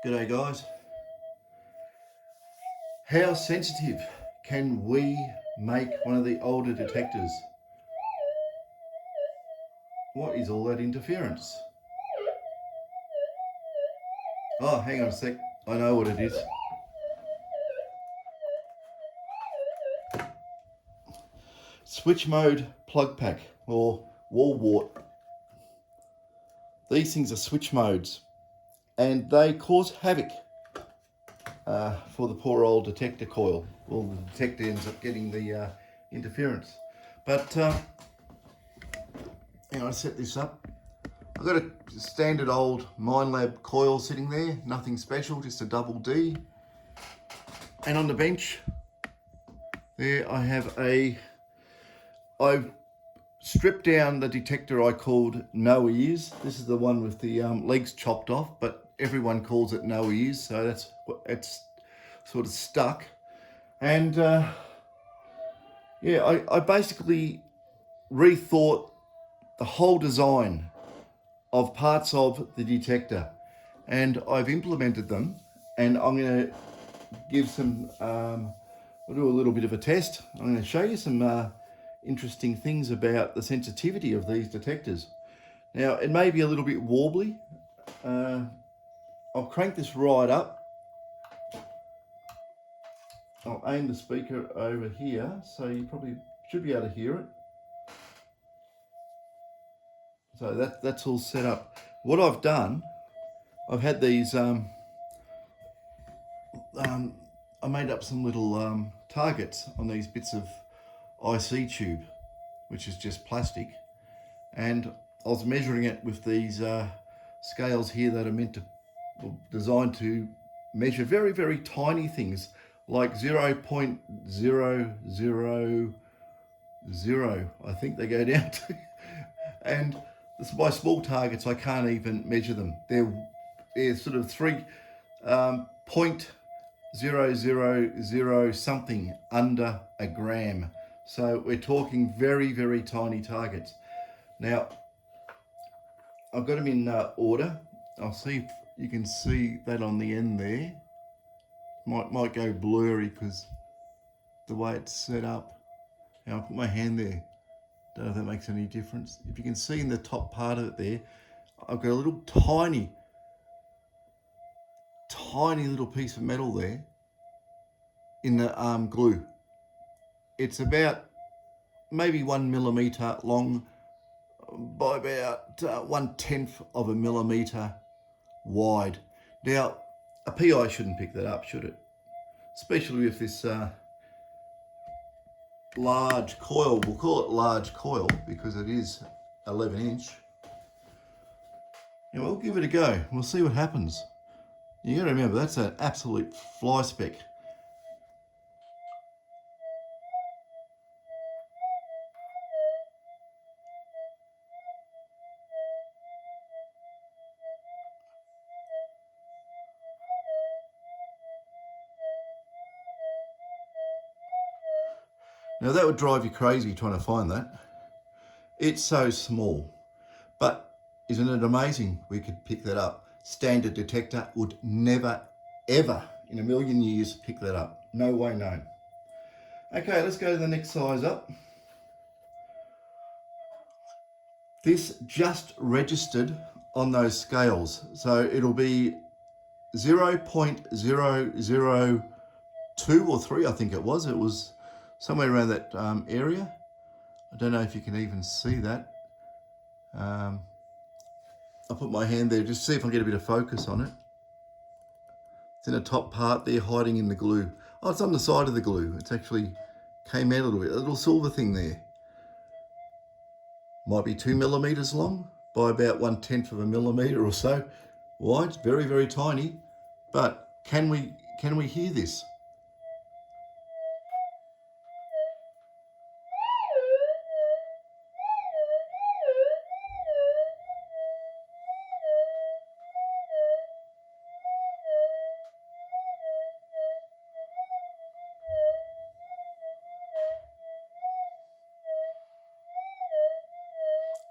G'day guys. How sensitive can we make one of the older detectors? What is all that interference? Oh, hang on a sec. I know what it is. Switch mode plug pack or wall wart. These things are switch modes and they cause havoc for the poor old detector coil. Well, the detector ends up getting the interference. But I set this up. I've got a standard old Minelab coil sitting there, nothing special, just a double D. And on the bench there I've stripped down the detector I called No Ears. This is the one with the legs chopped off, but everyone calls it No Ears, so it's sort of stuck. And I basically rethought the whole design of parts of the detector, and I've implemented them, and I'm going to give some I'll do a little bit of a test. I'm going to show you some interesting things about the sensitivity of these detectors. Now, it may be a little bit wobbly. I'll crank this right up. I'll aim the speaker over here, so you probably should be able to hear it. So that's all set up. What I've done, I've had these, I made up some little targets on these bits of IC tube, which is just plastic, and I was measuring it with these scales here that are designed to measure very, very tiny things like 0.000, I think they go down to. And my small targets, I can't even measure them. They're sort of 3.000 something under a gram. So we're talking very, very tiny targets. Now, I've got them in order. I'll see if you can see that on the end there. Might go blurry because the way it's set up. Now I'll put my hand there. Don't know if that makes any difference. If you can see in the top part of it there, I've got a little tiny little piece of metal there in the glue. It's about maybe 1 millimeter long by about 1/10 of a millimeter wide. Now, a PI shouldn't pick that up, should it? Especially with this large coil. We'll call it large coil because it is 11 inch. Yeah, we'll give it a go. We'll see what happens. You got to remember, that's an absolute fly speck. Now that would drive you crazy trying to find that. It's so small, but isn't it amazing we could pick that up? Standard detector would never, ever in a million years pick that up. No way, no. Okay, let's go to the next size up. This just registered on those scales. So it'll be 0.002 or 3, I think it was. It was somewhere around that area. I don't know if you can even see that. I'll put my hand there just to see if I can get a bit of focus on it. It's in the top part there, hiding in the glue. Oh, it's on the side of the glue. It's actually came out a little bit. A little silver thing there. Might be 2 millimeters long by about 1/10 of a millimeter or so wide. Very, very tiny. But can we hear this?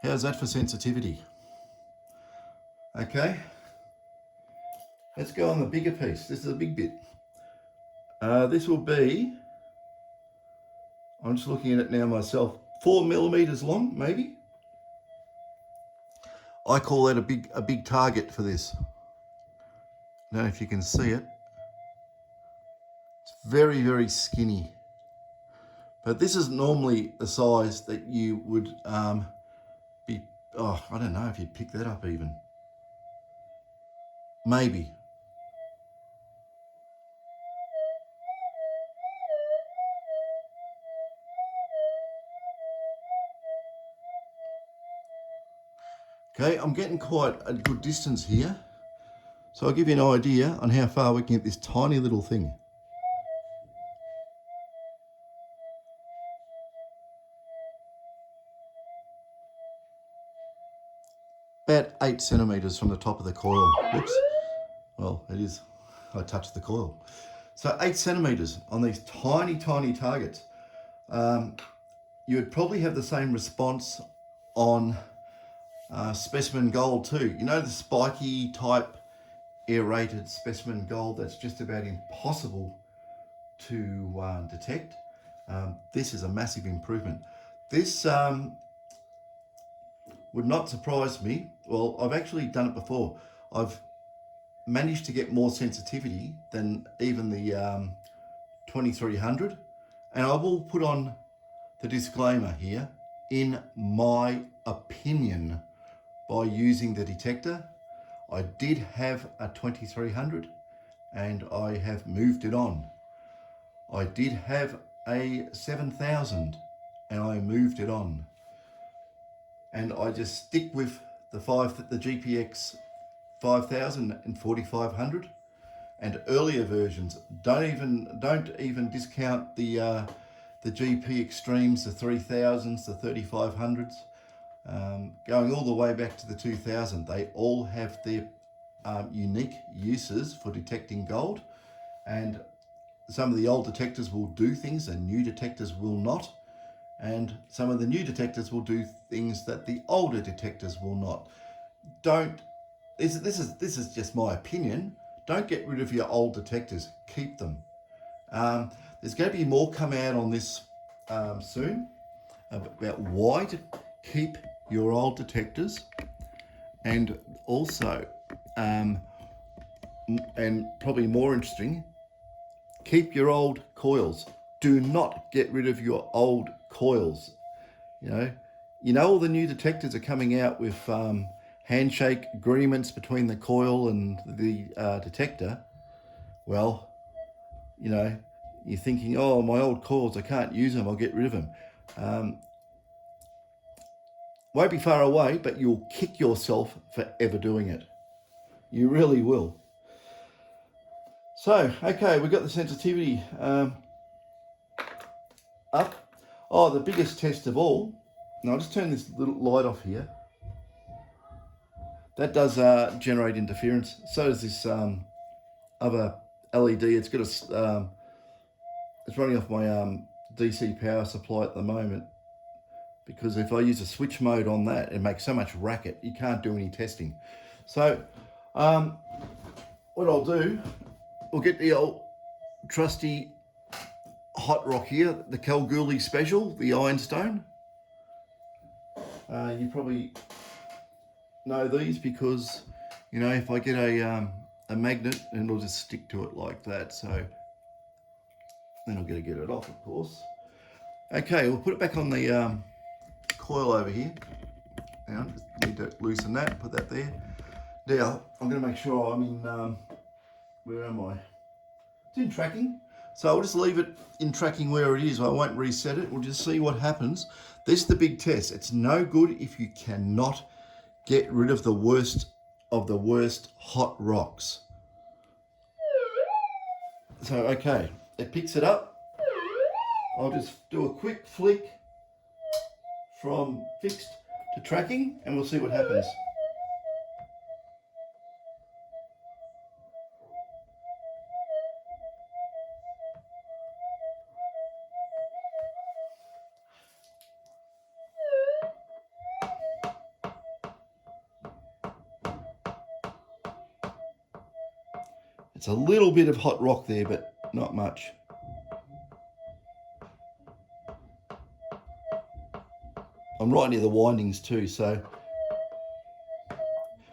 How's that for sensitivity? Okay. Let's go on the bigger piece. This is a big bit. This will be, I'm just looking at it now myself, 4 millimeters long, maybe. I call that a big target for this. I don't know if you can see it. It's very, very skinny. But this is normally the size that you would be, oh, I don't know if you'd pick that up even. Maybe. Okay, I'm getting quite a good distance here. So I'll give you an idea on how far we can get this tiny little thing. About 8 centimeters from the top of the coil. Whoops. Well, it is. I touched the coil. So 8 centimeters on these tiny, tiny targets. You would probably have the same response on specimen gold too. You know, the spiky type aerated specimen gold that's just about impossible to detect. This is a massive improvement. This would not surprise me. Well, I've actually done it before. I've managed to get more sensitivity than even the 2300. And I will put on the disclaimer here, in my opinion, by using the detector. I did have a 2300 and I have moved it on. I did have a 7000 and I moved it on. And I just stick with the GPX 5000 and 4500 and earlier versions. Don't even discount the GP Extremes, the 3000s, the 3500s, going all the way back to the 2000. They all have their unique uses for detecting gold, and some of the old detectors will do things and new detectors will not, and some of the new detectors will do things that the older detectors will not. This is just my opinion. Don't get rid of your old detectors. Keep them. There's going to be more come out on this soon about why to keep your old detectors, and also, and probably more interesting, keep your old coils. Do not get rid of your old coils. You know all the new detectors are coming out with handshake agreements between the coil and the detector. Well, you're thinking, oh, my old coils, I can't use them, I'll get rid of them. Won't be far away, but you'll kick yourself for ever doing it. You really will. So, okay, we've got the sensitivity up. Oh, the biggest test of all. Now, I'll just turn this little light off here. That does generate interference. So does this other LED. It's got it's running off my DC power supply at the moment, because if I use a switch mode on that, it makes so much racket, you can't do any testing. So what I'll do, we'll get the old trusty hot rock here, the Kalgoorlie Special, the ironstone. You probably know these because, if I get a magnet, and it'll just stick to it like that. So then I'm going to get it off, of course. Okay, we'll put it back on the coil over here. Hang on, just need to loosen that, put that there. Now, I'm going to make sure I'm in, where am I? It's in tracking. So I'll just leave it in tracking where it is. I won't reset it. We'll just see what happens. This is the big test. It's no good if you cannot get rid of the worst hot rocks. So, okay, it picks it up. I'll just do a quick flick from fixed to tracking and we'll see what happens. It's a little bit of hot rock there, but not much. I'm right near the windings too, so if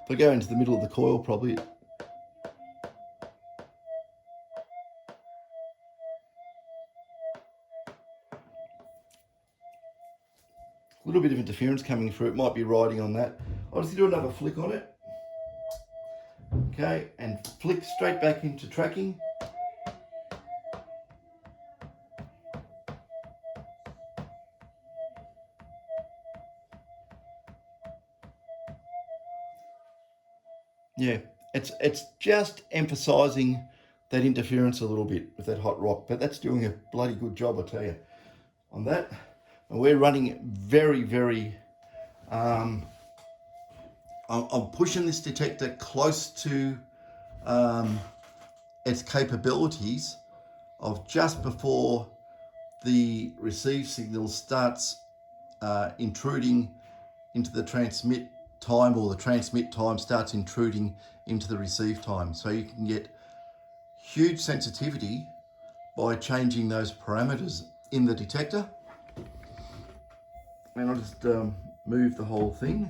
I go into the middle of the coil, probably. A little bit of interference coming through. It might be riding on that. I'll just do another flick on it. Okay, and flick straight back into tracking. Yeah, it's just emphasising that interference a little bit with that hot rock, but that's doing a bloody good job, I tell you, on that. And we're running very, I'm pushing this detector close to its capabilities of just before the receive signal starts intruding into the transmit time, or the transmit time starts intruding into the receive time. So you can get huge sensitivity by changing those parameters in the detector. And I'll just move the whole thing.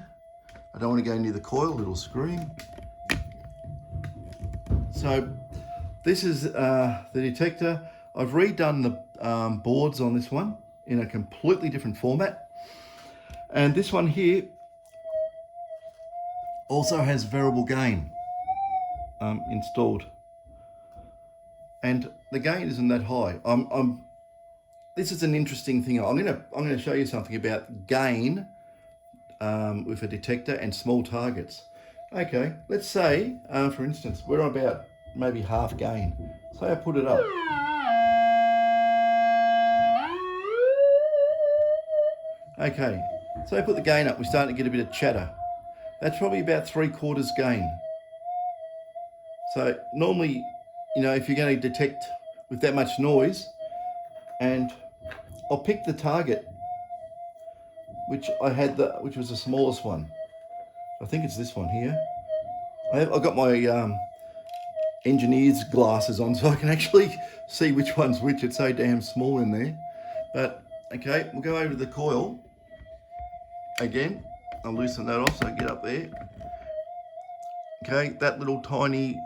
I don't want to go near the coil, it'll scream. So this is the detector. I've redone the boards on this one in a completely different format. And this one here also has variable gain installed. And the gain isn't that high. This is an interesting thing. I'm gonna show you something about gain with a detector and small targets. Okay, let's say, for instance, we're about maybe half gain. Say I put it up. Okay, so I put the gain up, we're starting to get a bit of chatter. That's probably about 3/4 gain. So normally, if you're going to detect with that much noise, and I'll pick the target, which was the smallest one. I think it's this one here. I've got my engineer's glasses on, so I can actually see which one's which. It's so damn small in there. But okay, we'll go over to the coil again. I'll loosen that off so I get up there. Okay, that little tiny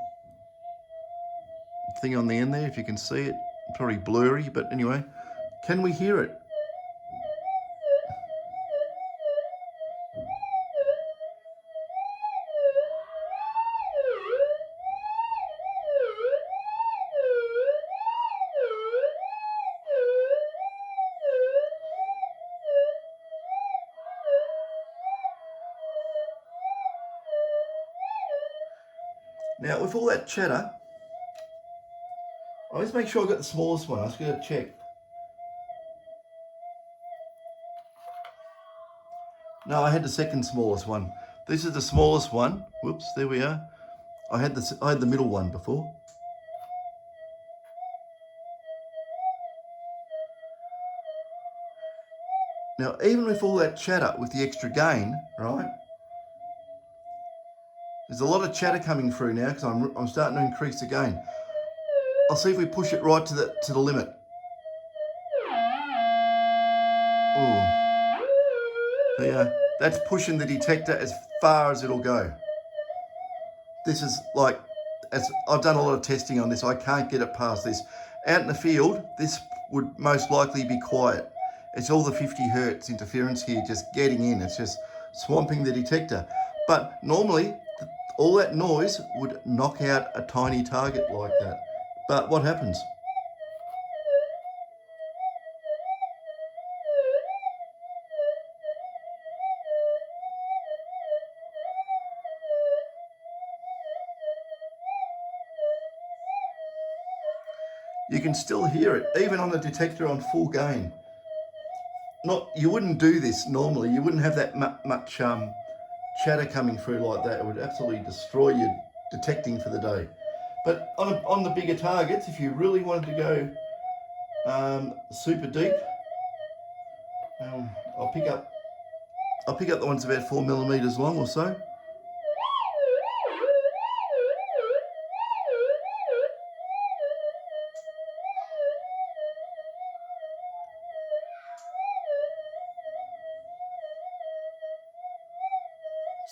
thing on the end there, if you can see it, probably blurry, but anyway, can we hear it? Now, with all that chatter, I'll just make sure I've got the smallest one. I just got to check. No, I had the second smallest one. This is the smallest one. Whoops, there we are. I had the middle one before. Now, even with all that chatter, with the extra gain, right? There's a lot of chatter coming through now because I'm starting to increase the gain. I'll see if we push it right to the limit. Oh, yeah, that's pushing the detector as far as it'll go. This is like, as I've done a lot of testing on this, I can't get it past this. Out in the field, this would most likely be quiet. It's all the 50 hertz interference here just getting in. It's just swamping the detector. But normally, all that noise would knock out a tiny target like that. But what happens? You can still hear it, even on the detector on full gain. You wouldn't do this normally. You wouldn't have that much chatter coming through like that. It would absolutely destroy your detecting for the day. But on the bigger targets, if you really wanted to go super deep, I'll pick up the ones about 4 millimeters long or so.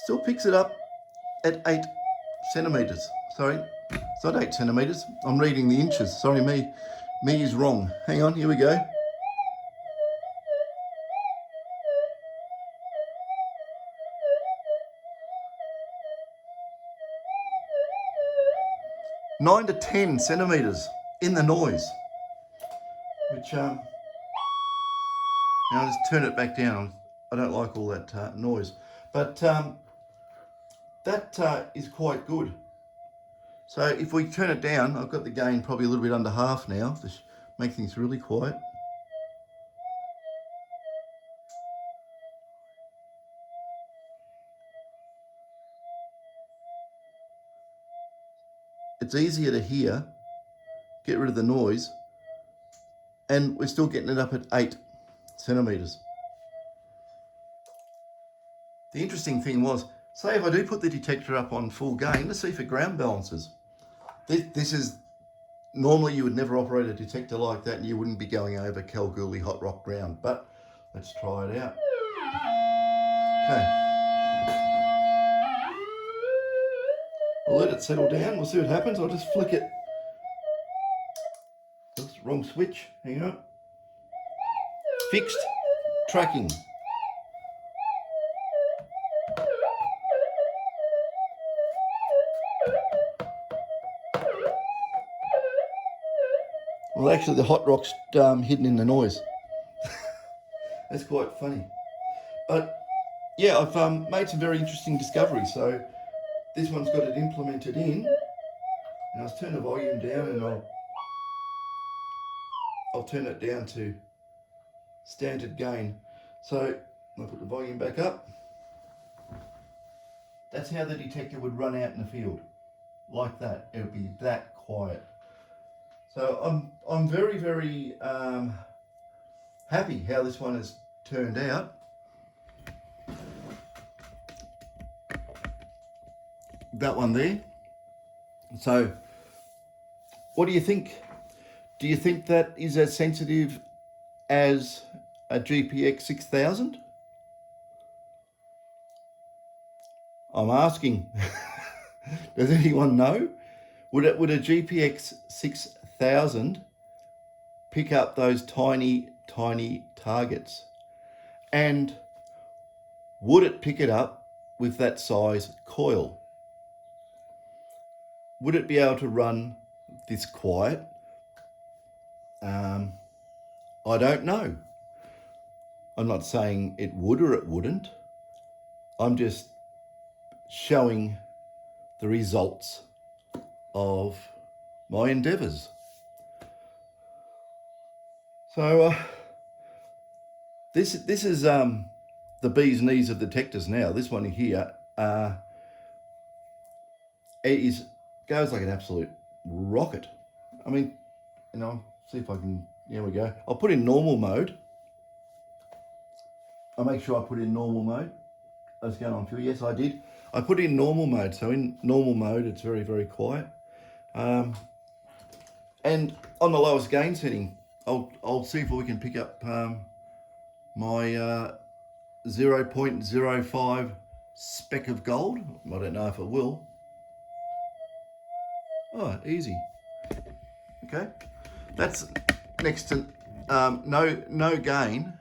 still picks it up at 8 centimetres. Sorry, it's not 8 centimetres. I'm reading the inches. Sorry, me is wrong. Hang on, here we go. Nine to 10 centimetres in the noise, which now I'll just turn it back down. I don't like all that noise, but that is quite good. So if we turn it down, I've got the gain probably a little bit under half now to make things really quiet. It's easier to hear, get rid of the noise, and we're still getting it up at 8 centimetres. The interesting thing was, say if I do put the detector up on full gain, let's see if it ground balances. This is, normally you would never operate a detector like that and you wouldn't be going over Kalgoorlie hot rock ground, but let's try it out. Okay. We'll let it settle down, we'll see what happens. I'll just flick it. Oops, wrong switch, hang on. Fixed, tracking. Well, actually the hot rock's hidden in the noise. That's quite funny. But yeah, I've made some very interesting discoveries. So this one's got it implemented in. And I'll turn the volume down and I'll turn it down to standard gain. So I'll put the volume back up. That's how the detector would run out in the field. Like that. It would be that quiet. So I'm very, very happy how this one has turned out. That one there. So what do you think? Do you think that is as sensitive as a GPX 6000? I'm asking. Does anyone know? Would a GPX 6000 pick up those tiny, tiny targets? And would it pick it up with that size coil? Would it be able to run this quiet? I don't know. I'm not saying it would or it wouldn't. I'm just showing the results of my endeavours. So this is the bee's knees of detectors now. This one here goes like an absolute rocket. I mean, see if I can, there we go. I'll put in normal mode. I'll make sure I put in normal mode. I was going on fuel. Yes, I did. I put in normal mode. So in normal mode, it's very, very quiet. And on the lowest gain setting, I'll see if we can pick up my 0.05 speck of gold. I don't know if it will. Oh, easy. Okay, that's next to no gain.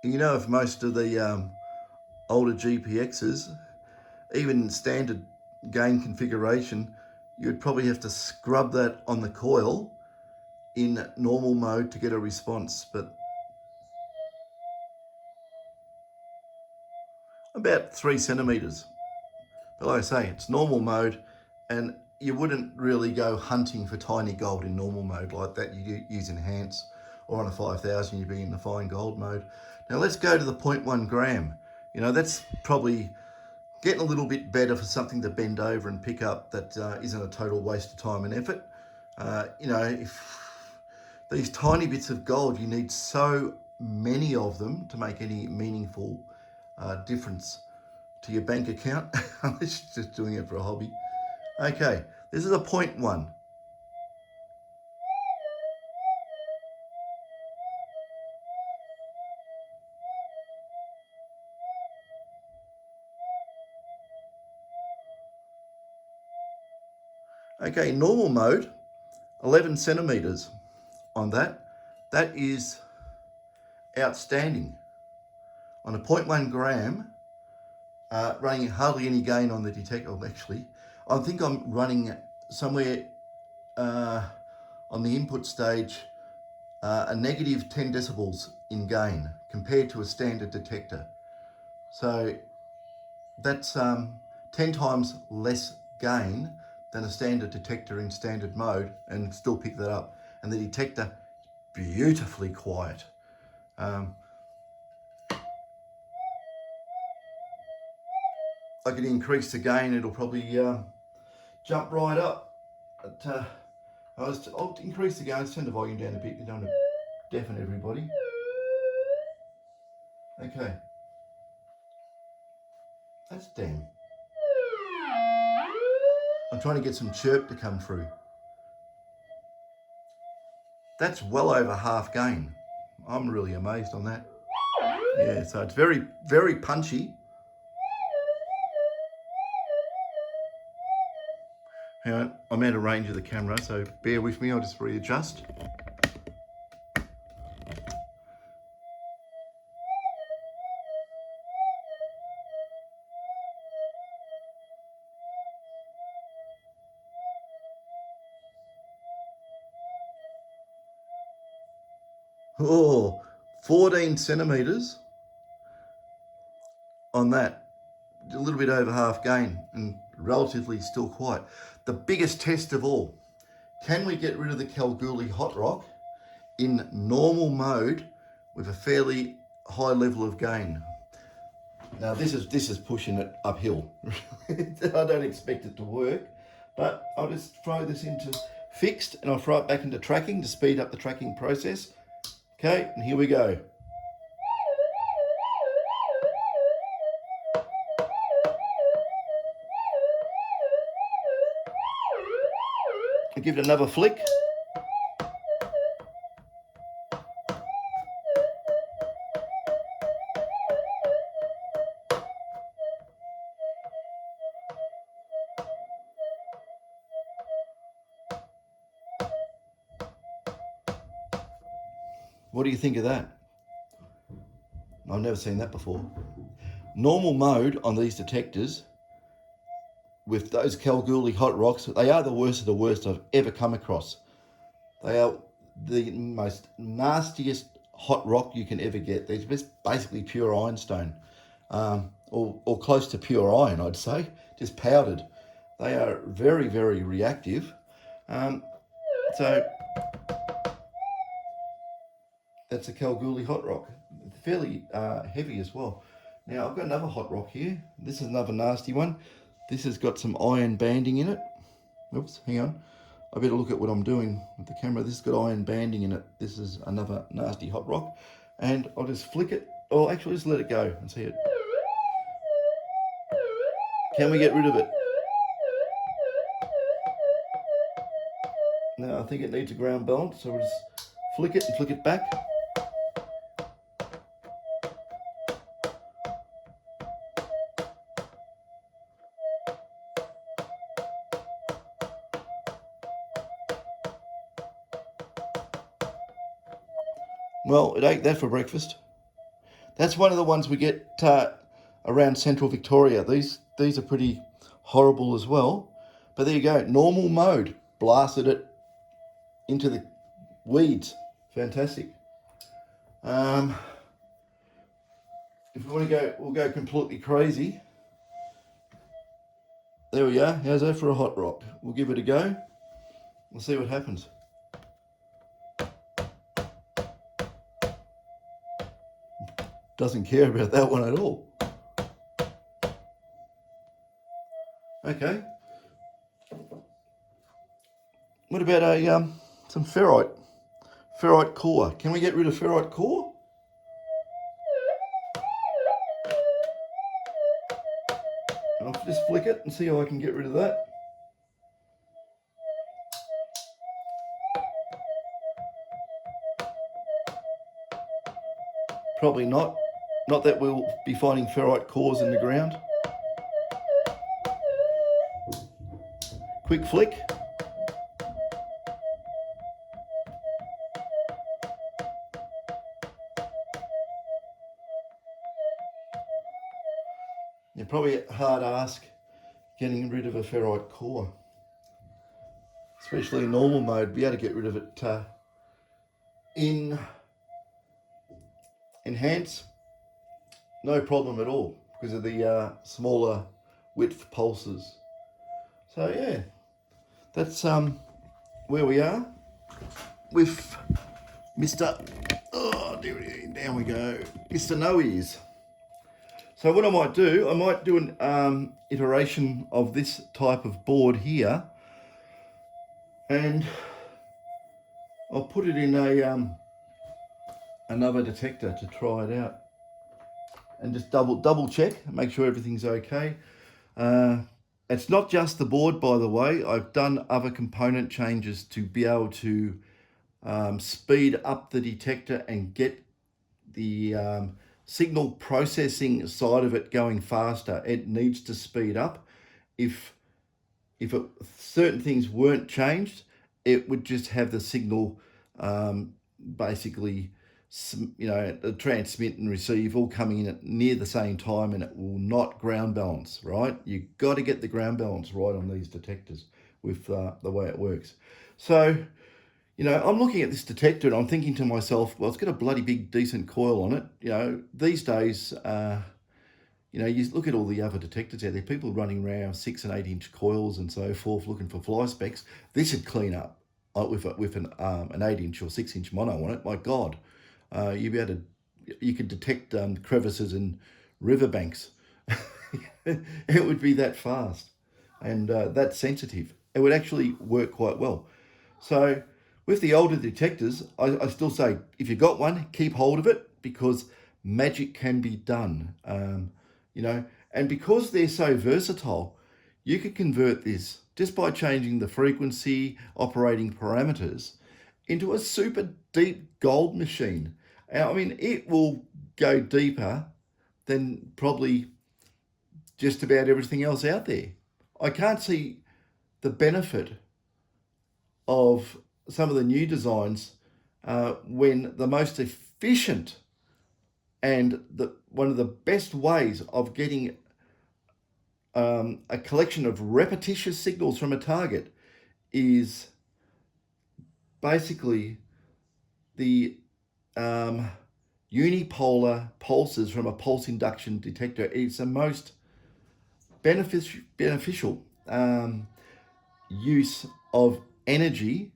If most of the older GPXs, even standard gain configuration, you'd probably have to scrub that on the coil in normal mode to get a response, but about 3 centimetres. But like I say, it's normal mode, and you wouldn't really go hunting for tiny gold in normal mode like that. You use enhance, or on a 5000 you'd be in the fine gold mode. Now let's go to the 0.1 gram. That's probably getting a little bit better for something to bend over and pick up that isn't a total waste of time and effort. If these tiny bits of gold, you need so many of them to make any meaningful difference to your bank account, unless you're just doing it for a hobby. Okay, this is a 0.1. Okay, normal mode, 11 centimeters on that. That is outstanding. On a 0.1 gram, running hardly any gain on the detector, actually. I think I'm running somewhere on the input stage a negative 10 decibels in gain compared to a standard detector. So that's 10 times less gain than a standard detector in standard mode, and still pick that up. And the detector, beautifully quiet. I could increase the gain, it'll probably jump right up. But, I'll increase the gain, let's turn the volume down a bit, you don't want to deafen everybody. Okay. That's damn. I'm trying to get some chirp to come through. That's well over half gain. I'm really amazed on that. Yeah, so it's very, very punchy. Hang on, I'm out of range of the camera, so bear with me, I'll just readjust. Oh, 14 centimeters on that. A little bit over half gain and relatively still quiet. The biggest test of all, can we get rid of the Kalgoorlie hot rock in normal mode with a fairly high level of gain? Now this is pushing it uphill. I don't expect it to work, but I'll just throw this into fixed and I'll throw it back into tracking to speed up the tracking process. Okay, and here we go. I'll give it another flick. What do you think of that? I've never seen that before. Normal mode on these detectors with those Kalgoorlie hot rocks, they are the worst of the worst I've ever come across. They are the most nastiest hot rock you can ever get. They're just basically pure ironstone, or close to pure iron, I'd say, just powdered. They are very, very reactive. So that's a Kalgoorlie hot rock. It's fairly heavy as well. Now I've got another hot rock here. This is another nasty one. This has got some iron banding in it. Oops, hang on. I better look at what I'm doing with the camera. This has got iron banding in it. This is another nasty hot rock. And I'll just flick it, or actually just let it go and see it. Can we get rid of it? No, I think it needs a ground balance, so we'll just flick it and flick it back. Well, it ate that for breakfast. That's one of the ones we get around central Victoria. These are pretty horrible as well. But there you go, normal mode. Blasted it into the weeds. Fantastic. If we want to go, we'll go completely crazy. There we are. How's that for a hot rock? We'll give it a go. We'll see what happens. Doesn't care about that one at all. Okay. What about some ferrite core? Can we get rid of ferrite core? I'll just flick it and see how I can get rid of that. Probably not. Not that we'll be finding ferrite cores in the ground. Quick flick. You're probably a hard ask getting rid of a ferrite core, especially in normal mode. Be able to get rid of it in enhance, no problem at all because of the smaller width pulses. So yeah, that's where we are with Mr. Oh, down we go, Mr. No Ears. So what I might do an iteration of this type of board here, and I'll put it in a another detector to try it out, and just double check, make sure everything's okay. It's not just the board, by the way. I've done other component changes to be able to speed up the detector and get the signal processing side of it going faster. It needs to speed up. If certain things weren't changed, it would just have the signal basically, the transmit and receive all coming in at near the same time, and it will not ground balance, right? You've got to get the ground balance right on these detectors with the way it works. So, I'm looking at this detector and I'm thinking to myself, well, it's got a bloody big, decent coil on it. These days, you look at all the other detectors out there, people running around 6 and 8 inch coils and so forth, looking for fly specks. This would clean up with an 8 inch or 6 inch mono on it. My God, you could detect crevices in riverbanks. It would be that fast and that sensitive. It would actually work quite well. So with the older detectors, I still say, if you've got one, keep hold of it, because magic can be done. And because they're so versatile, you could convert this just by changing the frequency, operating parameters, into a super deep gold machine. I mean, it will go deeper than probably just about everything else out there. I can't see the benefit of some of the new designs when the most efficient and one of the best ways of getting a collection of repetitious signals from a target is basically the unipolar pulses from a pulse induction detector. It's the most beneficial use of energy,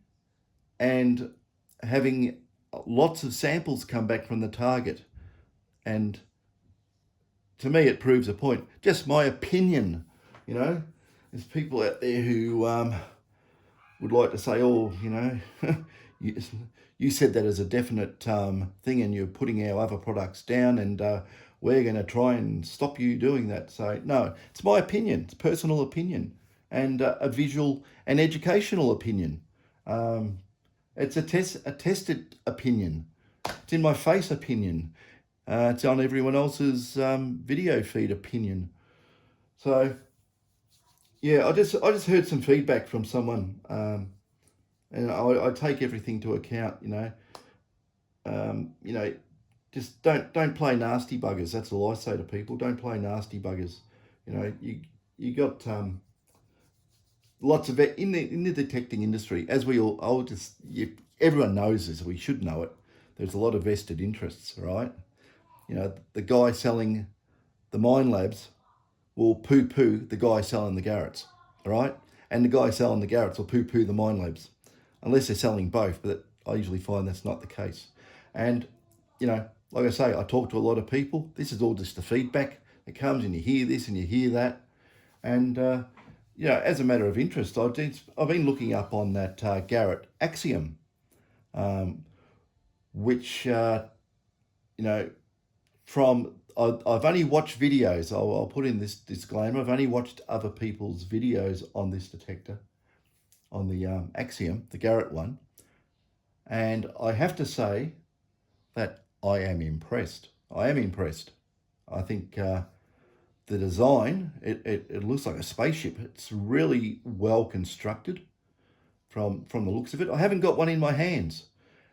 and having lots of samples come back from the target. And to me, it proves a point. Just my opinion, There's people out there who would like to say, oh, you said that as a definite thing, and you're putting our other products down, and we're going to try and stop you doing that. So no, it's my opinion. It's personal opinion, and a visual and educational opinion. It's a tested opinion. It's in my face opinion. It's on everyone else's video feed opinion. So yeah, I just heard some feedback from someone, and I take everything to account. Just don't play nasty buggers. That's all I say to people. Don't play nasty buggers. You got lots of it in the detecting industry, as everyone knows this. We should know it. There's a lot of vested interests, right? The guy selling the Minelabs will poo-poo the guy selling the Garretts, all right? And the guy selling the Garretts will poo-poo the Minelabs, unless they're selling both, but I usually find that's not the case. And, like I say, I talk to a lot of people. This is all just the feedback that comes, and you hear this and you hear that. And, as a matter of interest, I've been looking up on that Garrett Axiom, which, I've only watched videos. I'll put in this disclaimer. I've only watched other people's videos on this detector, on the Axiom, the Garrett one. And I have to say that I am impressed. I think the design, it looks like a spaceship. It's really well constructed from the looks of it. I haven't got one in my hands,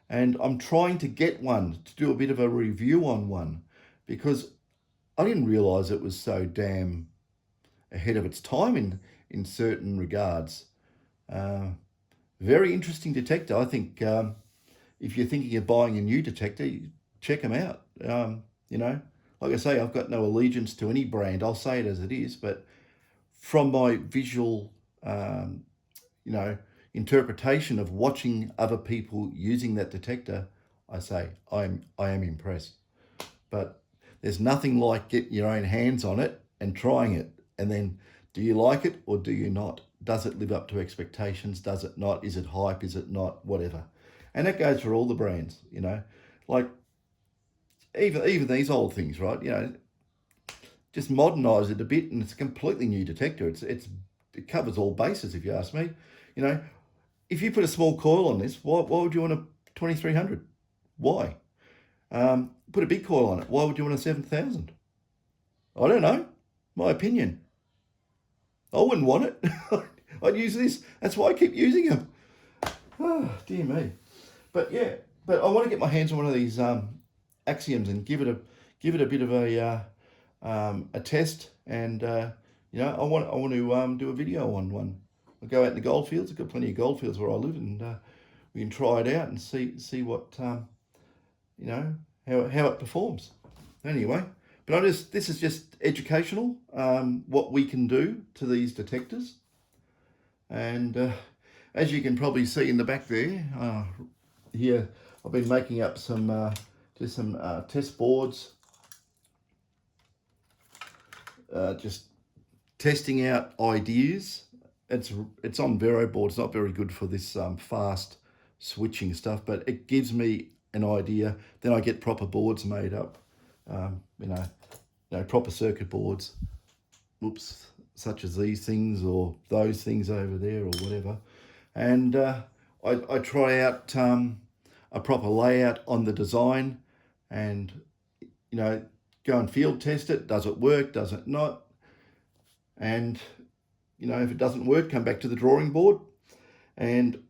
and I'm trying to get one to do a bit of a review on one, because I didn't realise it was so damn ahead of its time in certain regards. Uh, Very interesting detector. I think if you're thinking of buying a new detector, check them out. You know, like I say, I've got no allegiance to any brand. I'll say it as it is, but from my visual, um, you know, interpretation of watching other people using that detector, I say I am impressed. But there's nothing like getting your own hands on it and trying it, and then do you like it or do you not? Does it live up to expectations? Does it not? Is it hype? Is it not? Whatever. And that goes for all the brands, you know. Like even these old things, right? You know, just modernise it a bit, and it's a completely new detector. It covers all bases, if you ask me. You know, if you put a small coil on this, why would you want a 2300? Why? Put a big coil on it. Why would you want a 7000? I don't know. My opinion. I wouldn't want it. I'd use this. That's why I keep using them. Oh, dear me. But yeah, but I want to get my hands on one of these axioms and give it a bit of a test. And you know, I want to do a video on one. I'll go out in the goldfields. I've got plenty of goldfields where I live, and we can try it out and see what you know, how it performs. Anyway, but this is just educational. What we can do to these detectors, and as you can probably see in the back there, here I've been making up some test boards, just testing out ideas. It's on Vero board. It's not very good for this fast switching stuff, but it gives me an idea. Then I get proper boards made up, you know, proper circuit boards. Whoops, such as these things or those things over there or whatever. And I try out a proper layout on the design, and you know, go and field test it. Does it work? Does it not? And you know, if it doesn't work, come back to the drawing board and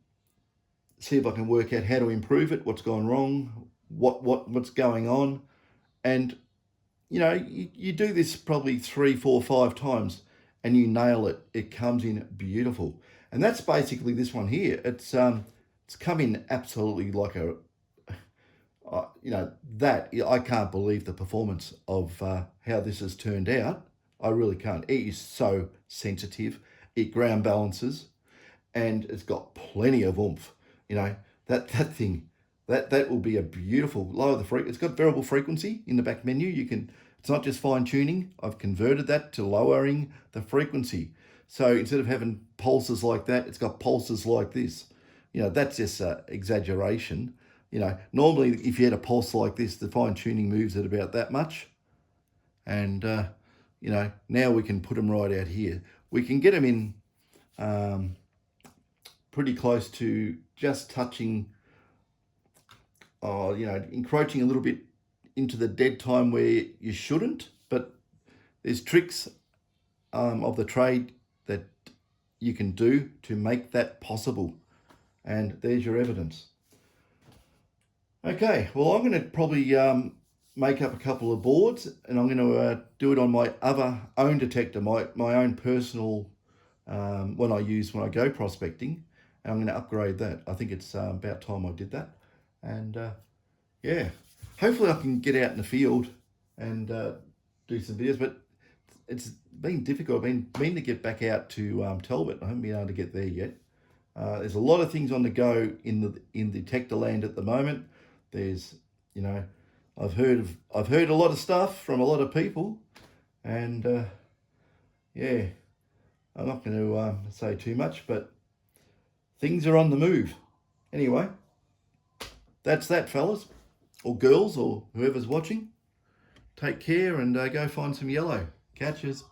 see if I can work out how to improve it, what's gone wrong, what's going on. And you know, you do this probably 3, 4, 5 times and you nail it. It comes in beautiful. And that's basically this one here. It's come in absolutely like a, you know, that I can't believe the performance of how this has turned out. I really can't. It is so sensitive. It ground balances, and it's got plenty of oomph. You know, that thing, that will be a beautiful lower the frequency. It's got variable frequency in the back menu. You can. It's not just fine tuning. I've converted that to lowering the frequency. So instead of having pulses like that, it's got pulses like this. You know, that's just exaggeration. You know, normally if you had a pulse like this, the fine tuning moves at about that much. And, you know, now we can put them right out here. We can get them in pretty close to just touching, you know, encroaching a little bit into the dead time where you shouldn't. But there's tricks of the trade that you can do to make that possible. And there's your evidence. Okay, well, I'm going to probably make up a couple of boards, and I'm going to do it on my own detector, my own personal one I use when I go prospecting, and I'm going to upgrade that. I think it's about time I did that. And yeah, hopefully I can get out in the field and do some videos, but it's been difficult. I've been meaning to get back out to Talbot. I haven't been able to get there yet. There's a lot of things on the go in detector land at the moment. There's, you know, I've heard a lot of stuff from a lot of people, and yeah, I'm not going to say too much, but things are on the move. Anyway, that's that, fellas or girls or whoever's watching. Take care and go find some yellow. Catches.